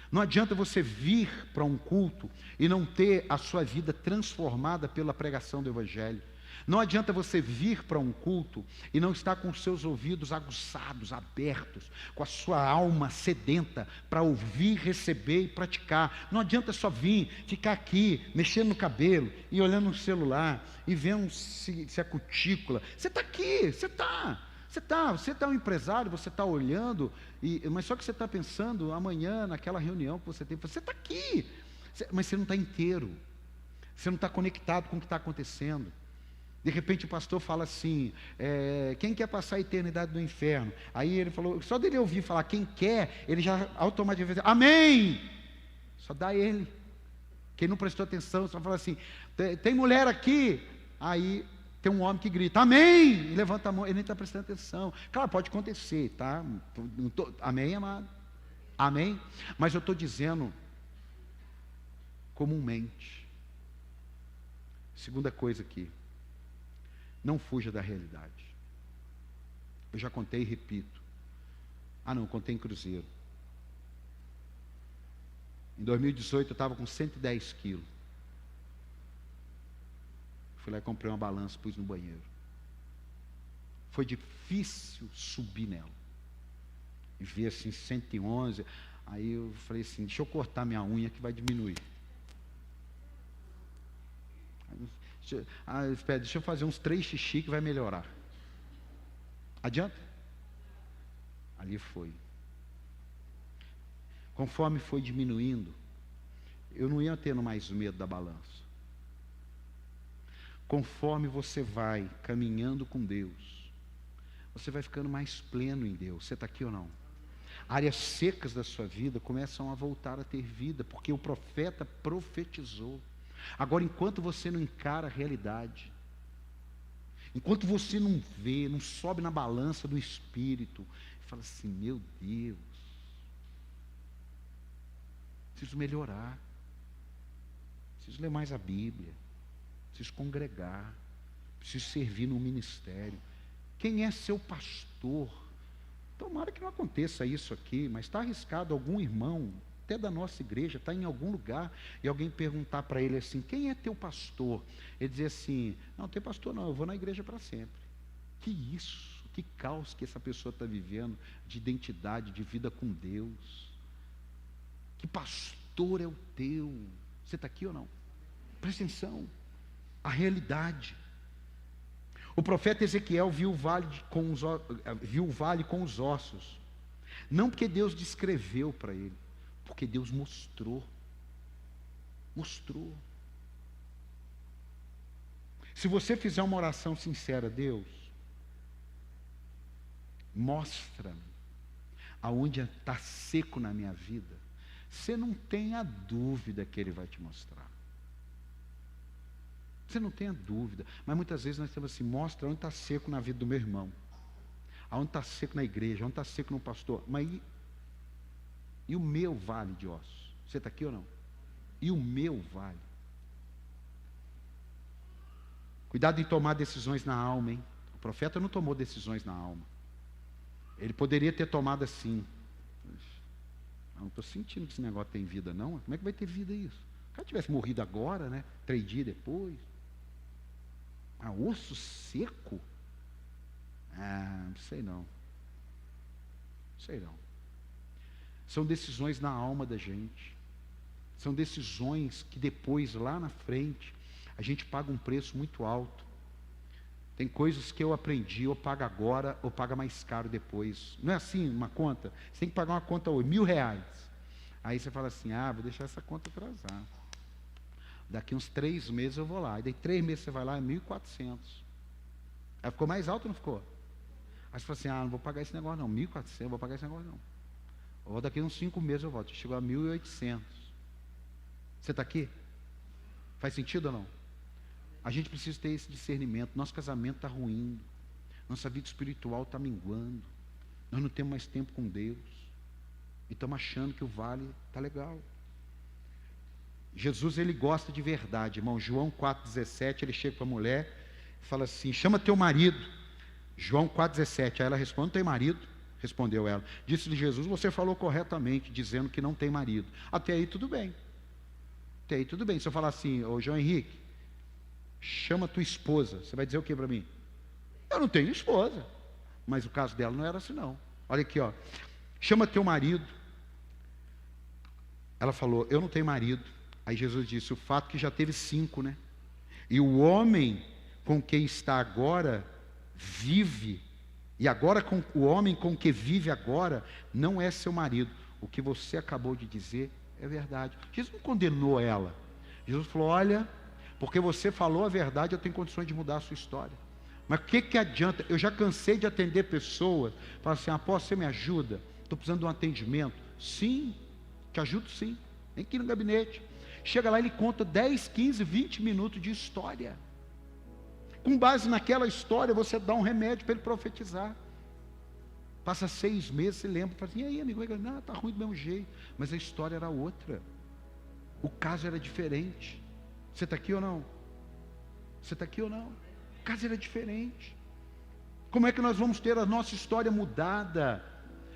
Não adianta você vir para um culto e não ter a sua vida transformada pela pregação do Evangelho. Não adianta você vir para um culto e não estar com os seus ouvidos aguçados, abertos, com a sua alma sedenta para ouvir, receber e praticar. Não adianta só vir, ficar aqui, mexendo no cabelo e olhando no celular e vendo se a cutícula. Você está aqui, você está um empresário, você está olhando, mas só que você está pensando amanhã naquela reunião que você tem. Você está aqui, mas você não está inteiro. Você não está conectado com o que está acontecendo. De repente o pastor fala assim, quem quer passar a eternidade no inferno? Aí ele falou, só dele ouvir falar quem quer, ele já automaticamente diz, amém! Só dá ele. Quem não prestou atenção, só fala assim, tem mulher aqui? Aí tem um homem que grita, amém! E levanta a mão, ele nem está prestando atenção. Claro, pode acontecer, tá? Amém, amado? Amém? Mas eu estou dizendo comumente. Segunda coisa aqui. Não fuja da realidade. Eu já contei e repito. Não, contei em Cruzeiro. Em 2018 eu estava com 110 quilos. Fui lá e comprei uma balança, pus no banheiro. Foi difícil subir nela. E vi assim 111. Aí eu falei assim, deixa eu cortar minha unha que vai diminuir. Deixa eu fazer uns 3 xixi que vai melhorar. Adianta? Ali foi. Conforme foi diminuindo, eu não ia tendo mais medo da balança. Conforme você vai caminhando com Deus, você vai ficando mais pleno em Deus. Você está aqui ou não? Áreas secas da sua vida começam a voltar a ter vida, porque o profeta profetizou. Agora, enquanto você não encara a realidade, enquanto você não vê, não sobe na balança do Espírito, fala assim, meu Deus, preciso melhorar, preciso ler mais a Bíblia, preciso congregar, preciso servir no ministério. Quem é seu pastor? Tomara que não aconteça isso aqui, mas está arriscado algum irmão, até da nossa igreja, está em algum lugar, e alguém perguntar para ele assim, quem é teu pastor? Ele dizer assim, não tem pastor não, eu vou na igreja para sempre. Que isso, que caos que essa pessoa está vivendo, de identidade, de vida com Deus. Que pastor é o teu? Você está aqui ou não? Presta atenção, a realidade. O profeta Ezequiel viu o vale com os ossos, não porque Deus descreveu para ele, porque Deus mostrou. Se você fizer uma oração sincera, Deus, mostra-me aonde está seco na minha vida, você não tenha dúvida que Ele vai te mostrar. Você não tenha dúvida. Mas muitas vezes nós temos assim, mostra onde está seco na vida do meu irmão, aonde está seco na igreja, onde está seco no pastor. Mas e o meu vale de ossos? Você está aqui ou não? E o meu vale? Cuidado em tomar decisões na alma, hein? O profeta não tomou decisões na alma. Ele poderia ter tomado assim, não estou sentindo que esse negócio tem vida, não. Como é que vai ter vida isso? Se o cara tivesse morrido agora, né? 3 dias depois. Osso seco? Não sei não. Sei não. São decisões na alma da gente. São decisões que depois, lá na frente, a gente paga um preço muito alto. Tem coisas que eu aprendi, ou paga agora, ou paga mais caro depois. Não é assim uma conta? Você tem que pagar uma conta hoje, R$1.000. Aí você fala assim, vou deixar essa conta atrasar. Daqui uns 3 meses eu vou lá. E daí 3 meses você vai lá, é 1.400. Aí ficou mais alto ou não ficou? Aí você fala assim, não vou pagar esse negócio não, 1.400, vou pagar esse negócio não. Ou daqui uns 5 meses eu volto. Chegou a 1.800. Você está aqui? Faz sentido ou não? A gente precisa ter esse discernimento. Nosso casamento está ruindo. Nossa vida espiritual está minguando. Nós não temos mais tempo com Deus. E estamos achando que o vale está legal. Jesus, ele gosta de verdade, irmão. João 4,17, ele chega para a mulher e fala assim, chama teu marido. João 4,17, aí ela responde, não tem marido. Respondeu ela. Disse-lhe Jesus, você falou corretamente, dizendo que não tem marido. Até aí tudo bem. Até aí tudo bem. Se eu falar assim, ô João Henrique, chama tua esposa. Você vai dizer o que para mim? Eu não tenho esposa. Mas o caso dela não era assim não. Olha aqui, ó. Chama teu marido. Ela falou, eu não tenho marido. Aí Jesus disse, o fato que já teve 5, né? E o homem com quem está agora vive. E agora com o homem com que vive agora não é seu marido. O que você acabou de dizer é verdade. Jesus não condenou ela. Jesus falou, olha, porque você falou a verdade, eu tenho condições de mudar a sua história. Mas o que adianta? Eu já cansei de atender pessoas. Fala assim, apóstolo, você me ajuda? Estou precisando de um atendimento. Sim, te ajudo sim. Vem aqui no gabinete. Chega lá, ele conta 10, 15, 20 minutos de história. Com base naquela história, você dá um remédio para ele profetizar. Passa 6 meses, você lembra, fala assim, e aí amigo, não, está ruim do mesmo jeito. Mas a história era outra. O caso era diferente. Você está aqui ou não? Você está aqui ou não? O caso era diferente. Como é que nós vamos ter a nossa história mudada,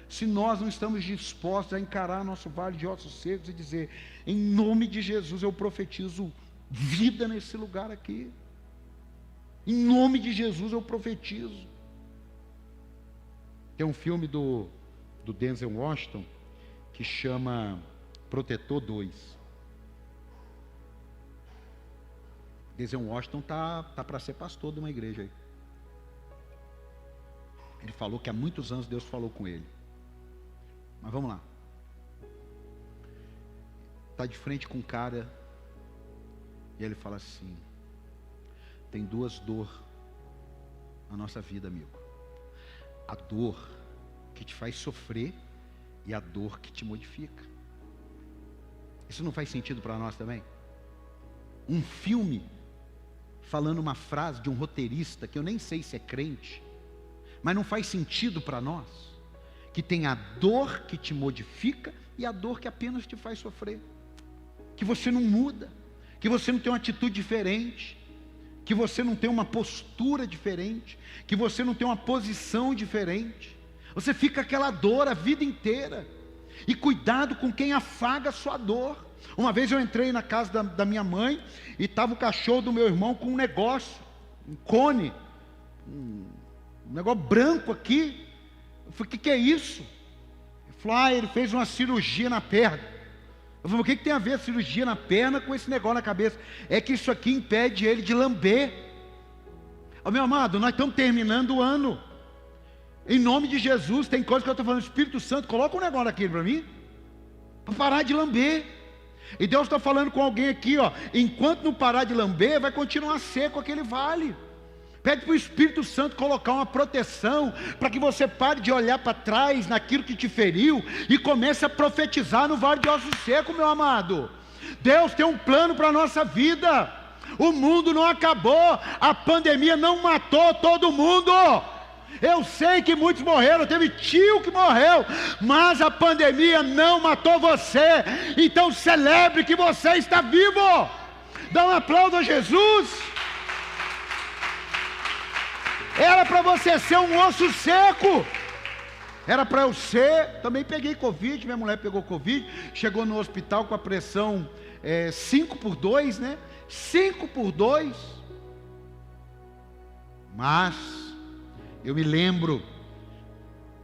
se nós não estamos dispostos a encarar nosso vale de ossos secos e dizer, em nome de Jesus eu profetizo vida nesse lugar aqui. Em nome de Jesus eu profetizo. Tem um filme do Denzel Washington que chama Protetor 2. Denzel Washington tá para ser pastor de uma igreja aí. Ele falou que há muitos anos Deus falou com ele. Mas vamos lá. Está de frente com um cara e ele fala assim, tem 2 dores na nossa vida, amigo. A dor que te faz sofrer e a dor que te modifica. Isso não faz sentido para nós também? Um filme falando uma frase de um roteirista que eu nem sei se é crente, mas não faz sentido para nós, que tem a dor que te modifica e a dor que apenas te faz sofrer, que você não muda, que você não tem uma atitude diferente, que você não tem uma postura diferente, que você não tem uma posição diferente, você fica aquela dor a vida inteira. E cuidado com quem afaga a sua dor. Uma vez eu entrei na casa da minha mãe e estava o cachorro do meu irmão com um negócio, um cone, um negócio branco aqui. Eu falei, o que é isso? Ele falou, ele fez uma cirurgia na perna. Eu falei, o que tem a ver a cirurgia na perna com esse negócio na cabeça? É que isso aqui impede ele de lamber. Meu amado, nós estamos terminando o ano. Em nome de Jesus, tem coisa que eu estou falando, Espírito Santo, coloca um negócio aqui para mim, para parar de lamber. E Deus está falando com alguém aqui, enquanto não parar de lamber, vai continuar seco aquele vale. Pede para o Espírito Santo colocar uma proteção, para que você pare de olhar para trás, naquilo que te feriu, e comece a profetizar no vale de ossos secos, meu amado. Deus tem um plano para a nossa vida. O mundo não acabou, a pandemia não matou todo mundo. Eu sei que muitos morreram, teve tio que morreu, mas a pandemia não matou você. Então celebre que você está vivo. Dá um aplauso a Jesus. Era para você ser um osso seco. Era para eu ser, também peguei Covid, minha mulher pegou Covid, chegou no hospital com a pressão 5/2, né? 5/2. Mas eu me lembro,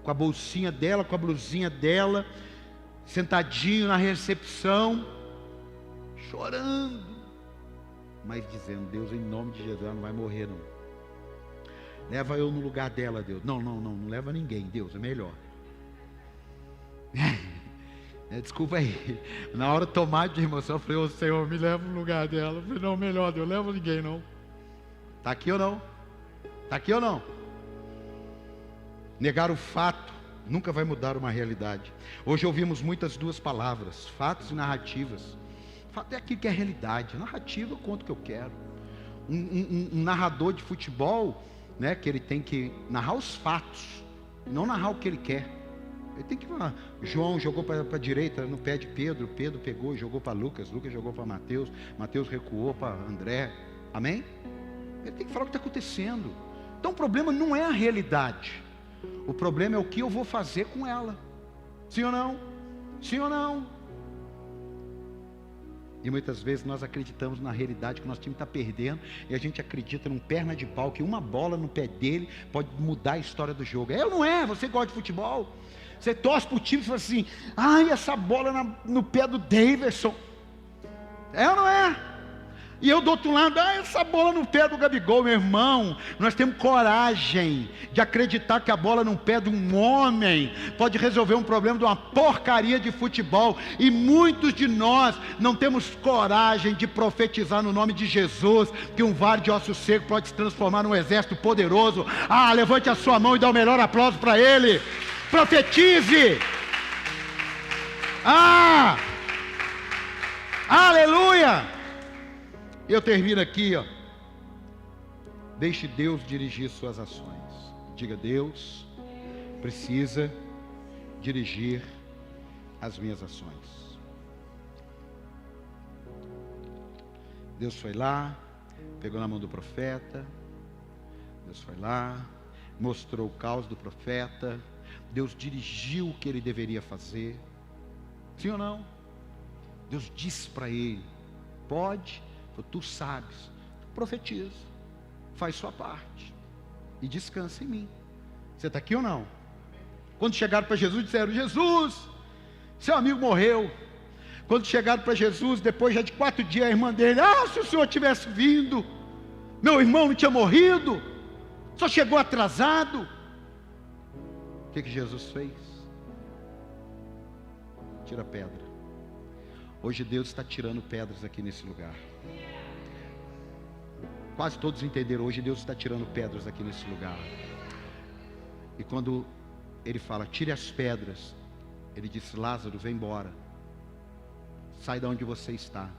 com a bolsinha dela, com a blusinha dela, sentadinho na recepção, chorando, mas dizendo: Deus, em nome de Jesus, ela não vai morrer não. Leva eu no lugar dela, Deus. Não leva ninguém, Deus, é melhor. Desculpa aí. Na hora de tomar de emoção, eu falei: ô Senhor, me leva no lugar dela. Eu falei: não, melhor, Deus, leva ninguém não. Está aqui ou não? Está aqui ou não? Negar o fato nunca vai mudar uma realidade. Hoje ouvimos muitas duas palavras: fatos e narrativas. Fato é aquilo que é realidade. Narrativa eu conto o que eu quero. Um narrador de futebol, né, que ele tem que narrar os fatos, não narrar o que ele quer. Ele tem que falar: João jogou para a direita no pé de Pedro, Pedro pegou e jogou para Lucas, Lucas jogou para Mateus, Mateus recuou para André. Amém? Ele tem que falar o que está acontecendo. Então o problema não é a realidade, o problema é o que eu vou fazer com ela. Sim ou não? Sim ou não? E muitas vezes nós acreditamos na realidade que o nosso time está perdendo, e a gente acredita num perna de pau, que uma bola no pé dele pode mudar a história do jogo. É ou não é? Você gosta de futebol, você torce para o time e fala assim: ai, essa bola no pé do Davidson. É ou não é? E eu do outro lado: ah, essa bola no pé do Gabigol. Meu irmão, nós temos coragem de acreditar que a bola no pé de um homem pode resolver um problema de uma porcaria de futebol. E muitos de nós não temos coragem de profetizar no nome de Jesus que um vale de osso seco pode se transformar num exército poderoso. Ah, levante a sua mão e dá o melhor aplauso para ele. Profetize. Ah, aleluia. Eu termino aqui, ó. Deixe Deus dirigir suas ações. Diga: Deus precisa dirigir as minhas ações. Deus foi lá, pegou na mão do profeta. Deus foi lá, mostrou o caos do profeta. Deus dirigiu o que ele deveria fazer. Sim ou não? Deus disse para ele: pode. Tu sabes, profetiza, faz sua parte e descansa em mim. Você está aqui ou não? Quando chegaram para Jesus, disseram: Jesus, seu amigo morreu. Quando chegaram para Jesus, depois já de 4 dias, a irmã dele: ah, se o senhor tivesse vindo, meu irmão não tinha morrido, só chegou atrasado. O que Jesus fez? Tira a pedra. Hoje Deus está tirando pedras aqui nesse lugar. Quase todos entenderam. Hoje Deus está tirando pedras aqui nesse lugar. E quando Ele fala: tire as pedras, Ele disse: Lázaro, vem embora. Sai de onde você está.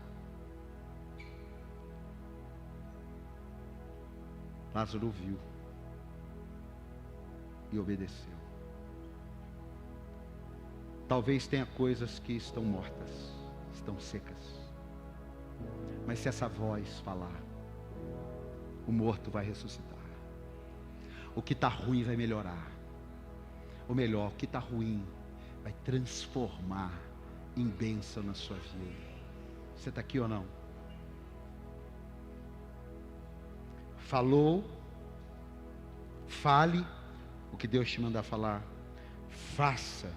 Lázaro ouviu e obedeceu. Talvez tenha coisas que estão mortas, estão secas, mas se essa voz falar, o morto vai ressuscitar. O que está ruim vai melhorar. Ou melhor, o que está ruim vai transformar em bênção na sua vida. Você está aqui ou não? Falou, fale o que Deus te mandar falar. Faça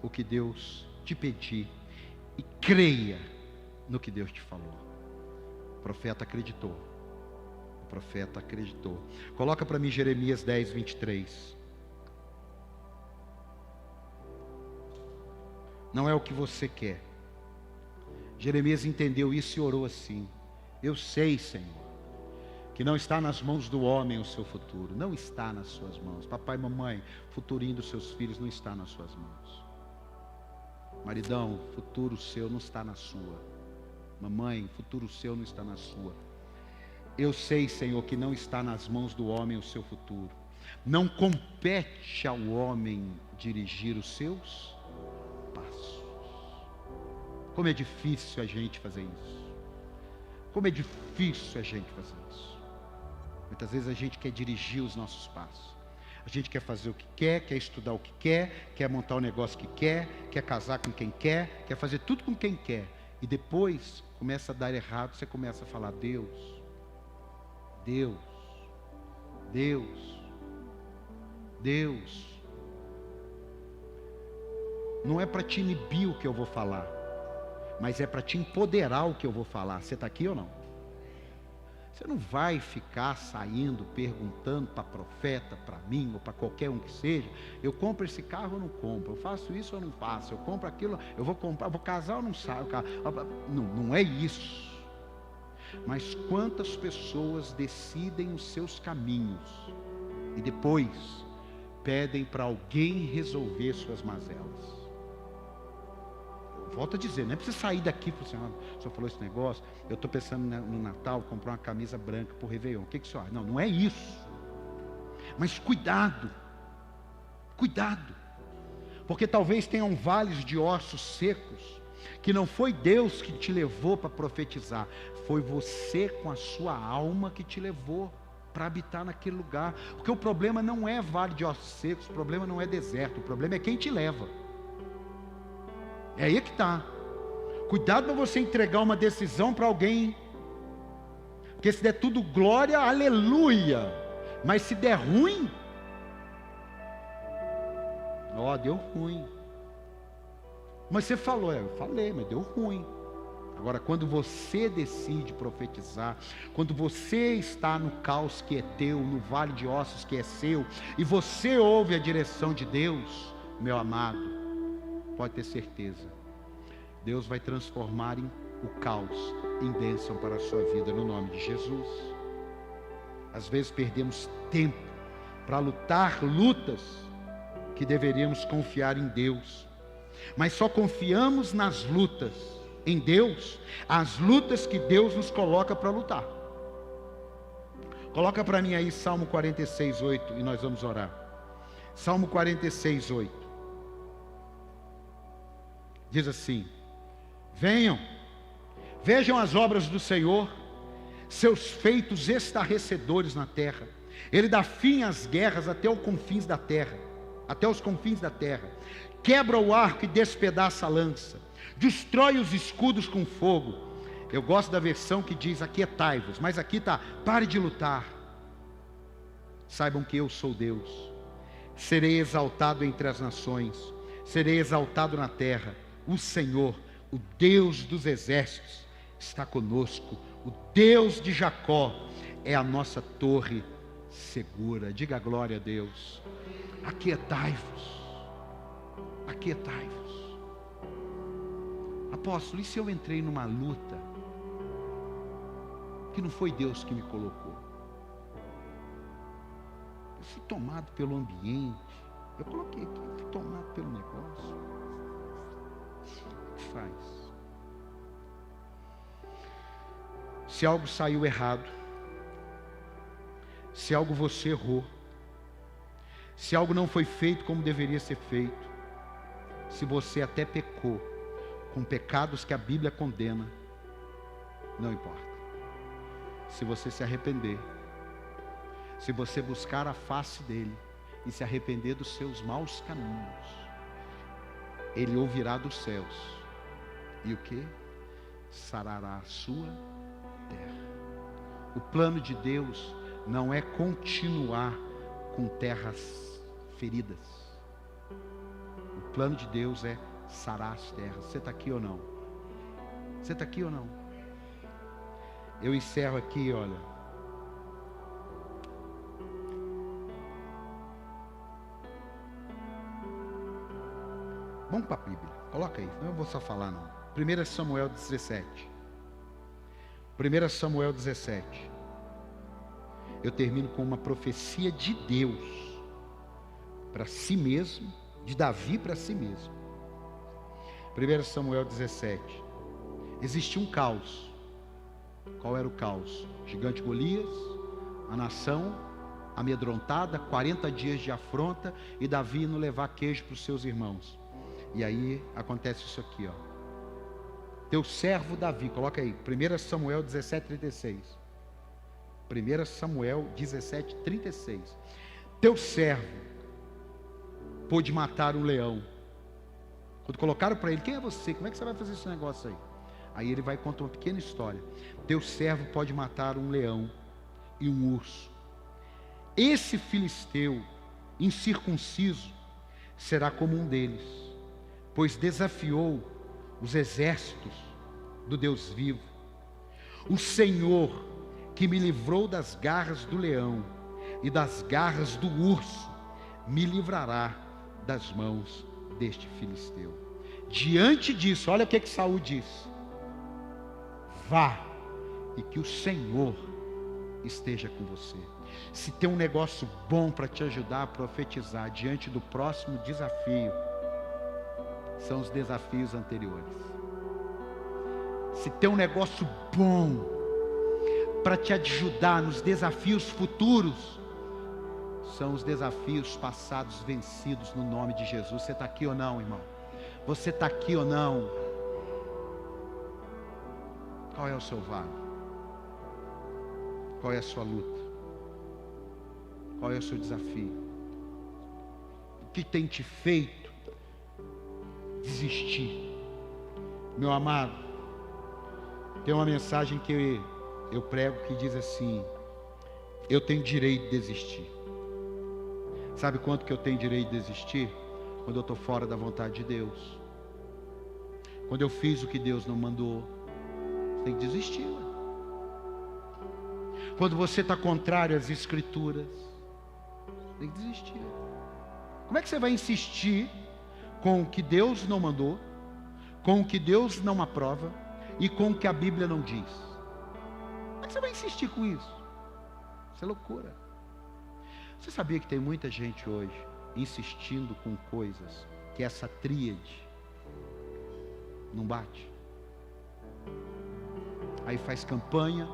o que Deus te pedir e creia no que Deus te falou. O profeta acreditou. O profeta acreditou. Coloca para mim Jeremias 10, 23. Não é o que você quer. Jeremias entendeu isso e orou assim: eu sei, Senhor, que não está nas mãos do homem o seu futuro. Não está nas suas mãos. Papai e mamãe, o futurinho dos seus filhos não está nas suas mãos. Maridão, o futuro seu não está na sua. Mamãe, o futuro seu não está na sua. Eu sei, Senhor, que não está nas mãos do homem o seu futuro. Não compete ao homem dirigir os seus passos. Como é difícil a gente fazer isso. Como é difícil a gente fazer isso. Muitas vezes a gente quer dirigir os nossos passos. A gente quer fazer o que quer estudar o que quer montar o negócio que quer casar com quem quer fazer tudo com quem quer. E depois começa a dar errado, você começa a falar: Deus, Deus, Deus, Deus. Não é para te inibir o que eu vou falar, mas é para te empoderar o que eu vou falar. Você está aqui ou não? Você não vai ficar saindo perguntando para profeta, para mim ou para qualquer um que seja: eu compro esse carro ou não compro, eu faço isso ou não faço, eu compro aquilo, eu vou comprar, vou casar ou não saio. Não é isso. Mas quantas pessoas decidem os seus caminhos e depois pedem para alguém resolver suas mazelas? Volto a dizer, não é para você sair daqui e falar assim: o senhor falou esse negócio, eu estou pensando no Natal, comprar uma camisa branca para o Réveillon, o que o senhor acha? Não é isso. Mas cuidado, porque talvez tenham vales de ossos secos, que não foi Deus que te levou para profetizar, foi você com a sua alma que te levou para habitar naquele lugar. Porque o problema não é vale de ossos secos, o problema não é deserto, o problema é quem te leva. É aí que está. Cuidado para você entregar uma decisão para alguém, porque se der tudo glória, aleluia, mas se der ruim, deu ruim. Mas você falou: eu falei, mas deu ruim. Agora, quando você decide profetizar, quando você está no caos que é teu, no vale de ossos que é seu, e você ouve a direção de Deus, meu amado, pode ter certeza, Deus vai transformar o caos em bênção para a sua vida, no nome de Jesus. Às vezes perdemos tempo para lutar lutas que deveríamos confiar em Deus, mas só confiamos nas lutas em Deus, as lutas que Deus nos coloca para lutar. Coloca para mim aí Salmo 46:8 e nós vamos orar. Salmo 46:8 diz assim: venham, vejam as obras do Senhor, seus feitos estarrecedores na terra. Ele dá fim às guerras até os confins da terra, quebra o arco e despedaça a lança, destrói os escudos com fogo. Eu gosto da versão que diz: aquietai-vos, mas aqui está: pare de lutar. Saibam que eu sou Deus, serei exaltado entre as nações, serei exaltado na terra. O Senhor, o Deus dos exércitos, está conosco. O Deus de Jacó é a nossa torre segura. Diga glória a Deus. Aquietai-vos, aquietai-vos. Apóstolo, e se eu entrei numa luta que não foi Deus que me colocou? Eu fui tomado pelo ambiente, eu coloquei aqui, eu fui tomado pelo negócio. O que faz? Se algo saiu errado, se algo você errou, se algo não foi feito como deveria ser feito, se você até pecou com pecados que a Bíblia condena, não importa. Se você se arrepender, se você buscar a face dele e se arrepender dos seus maus caminhos, ele ouvirá dos céus e o que? Sarará a sua terra. O plano de Deus não é continuar com terras feridas. O plano de Deus é sarar as terras. Você está aqui ou não? Você está aqui ou não? Eu encerro aqui, olha. Vamos para a Bíblia. Coloca aí, não vou só falar não. 1 Samuel 17. 1 Samuel 17. Eu termino com uma profecia de Deus para si mesmo, de Davi para si mesmo. 1 Samuel 17. Existia um caos. Qual era o caos? Gigante Golias, a nação amedrontada, 40 dias de afronta, e Davi indo levar queijo para os seus irmãos. E aí acontece isso aqui, ó. Teu servo Davi, coloca aí, 1 Samuel 17:36. 1 Samuel 17:36. teu servo pôde matar um leão. Quando colocaram para ele, quem é você? Como é que você vai fazer esse negócio aí? Aí ele vai contar uma pequena história. Teu servo pode matar um leão e um urso. Esse filisteu incircunciso será como um deles, pois desafiou os exércitos do Deus vivo. O Senhor que me livrou das garras do leão e das garras do urso, me livrará das mãos deste filisteu. Diante disso, olha o que Saul diz: vá, e que o Senhor esteja com você. Se tem um negócio bom para te ajudar a profetizar diante do próximo desafio, são os desafios anteriores. Se tem um negócio bom para te ajudar nos desafios futuros, são os desafios passados vencidos no nome de Jesus. Você está aqui ou não, irmão? Você está aqui ou não? Qual é o seu vale? Qual é a sua luta? Qual é o seu desafio? O que tem te feito desistir? Meu amado, tem uma mensagem que eu prego que diz assim: eu tenho direito de desistir. Sabe quanto que eu tenho direito de desistir? Quando eu estou fora da vontade de Deus. Quando eu fiz o que Deus não mandou. Você tem que desistir. Quando você está contrário às Escrituras, tem que desistir. Como é que você vai insistir com o que Deus não mandou, com o que Deus não aprova e com o que a Bíblia não diz? Como é que você vai insistir com isso? Isso é loucura. Você sabia que tem muita gente hoje insistindo com coisas que essa tríade não bate? Aí faz campanha,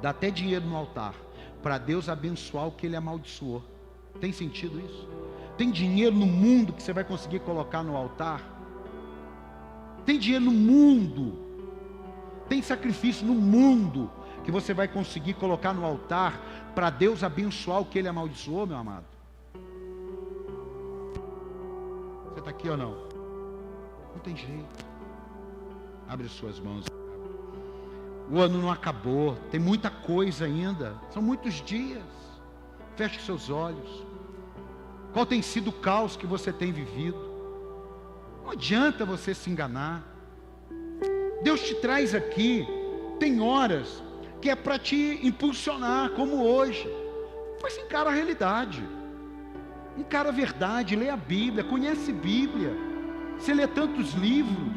dá até dinheiro no altar para Deus abençoar o que Ele amaldiçoou. Tem sentido isso? Tem dinheiro no mundo que você vai conseguir colocar no altar? Tem dinheiro no mundo, tem sacrifício no mundo que você vai conseguir colocar no altar para Deus abençoar o que Ele amaldiçoou, meu amado? Você está aqui ou não? Não tem jeito. Abre suas mãos. O ano não acabou, tem muita coisa ainda, são muitos dias. Feche seus olhos. Qual tem sido o caos que você tem vivido? Não adianta você se enganar. Deus te traz aqui, tem horas que é para te impulsionar, como hoje. Mas encara a realidade, encara a verdade, lê a Bíblia, conhece a Bíblia. Você lê tantos livros,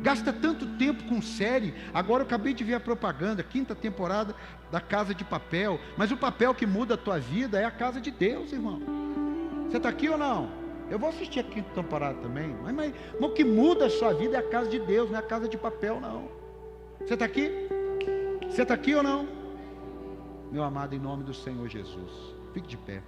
gasta tanto tempo com série. Agora eu acabei de ver a propaganda, 5ª temporada da Casa de Papel. Mas o papel que muda a tua vida é a casa de Deus, irmão. Você está aqui ou não? Eu vou assistir a 5ª temporada também. Mas o que muda a sua vida é a casa de Deus, não é a casa de papel, não. Você está aqui? Você está aqui ou não? Meu amado, em nome do Senhor Jesus, fique de pé.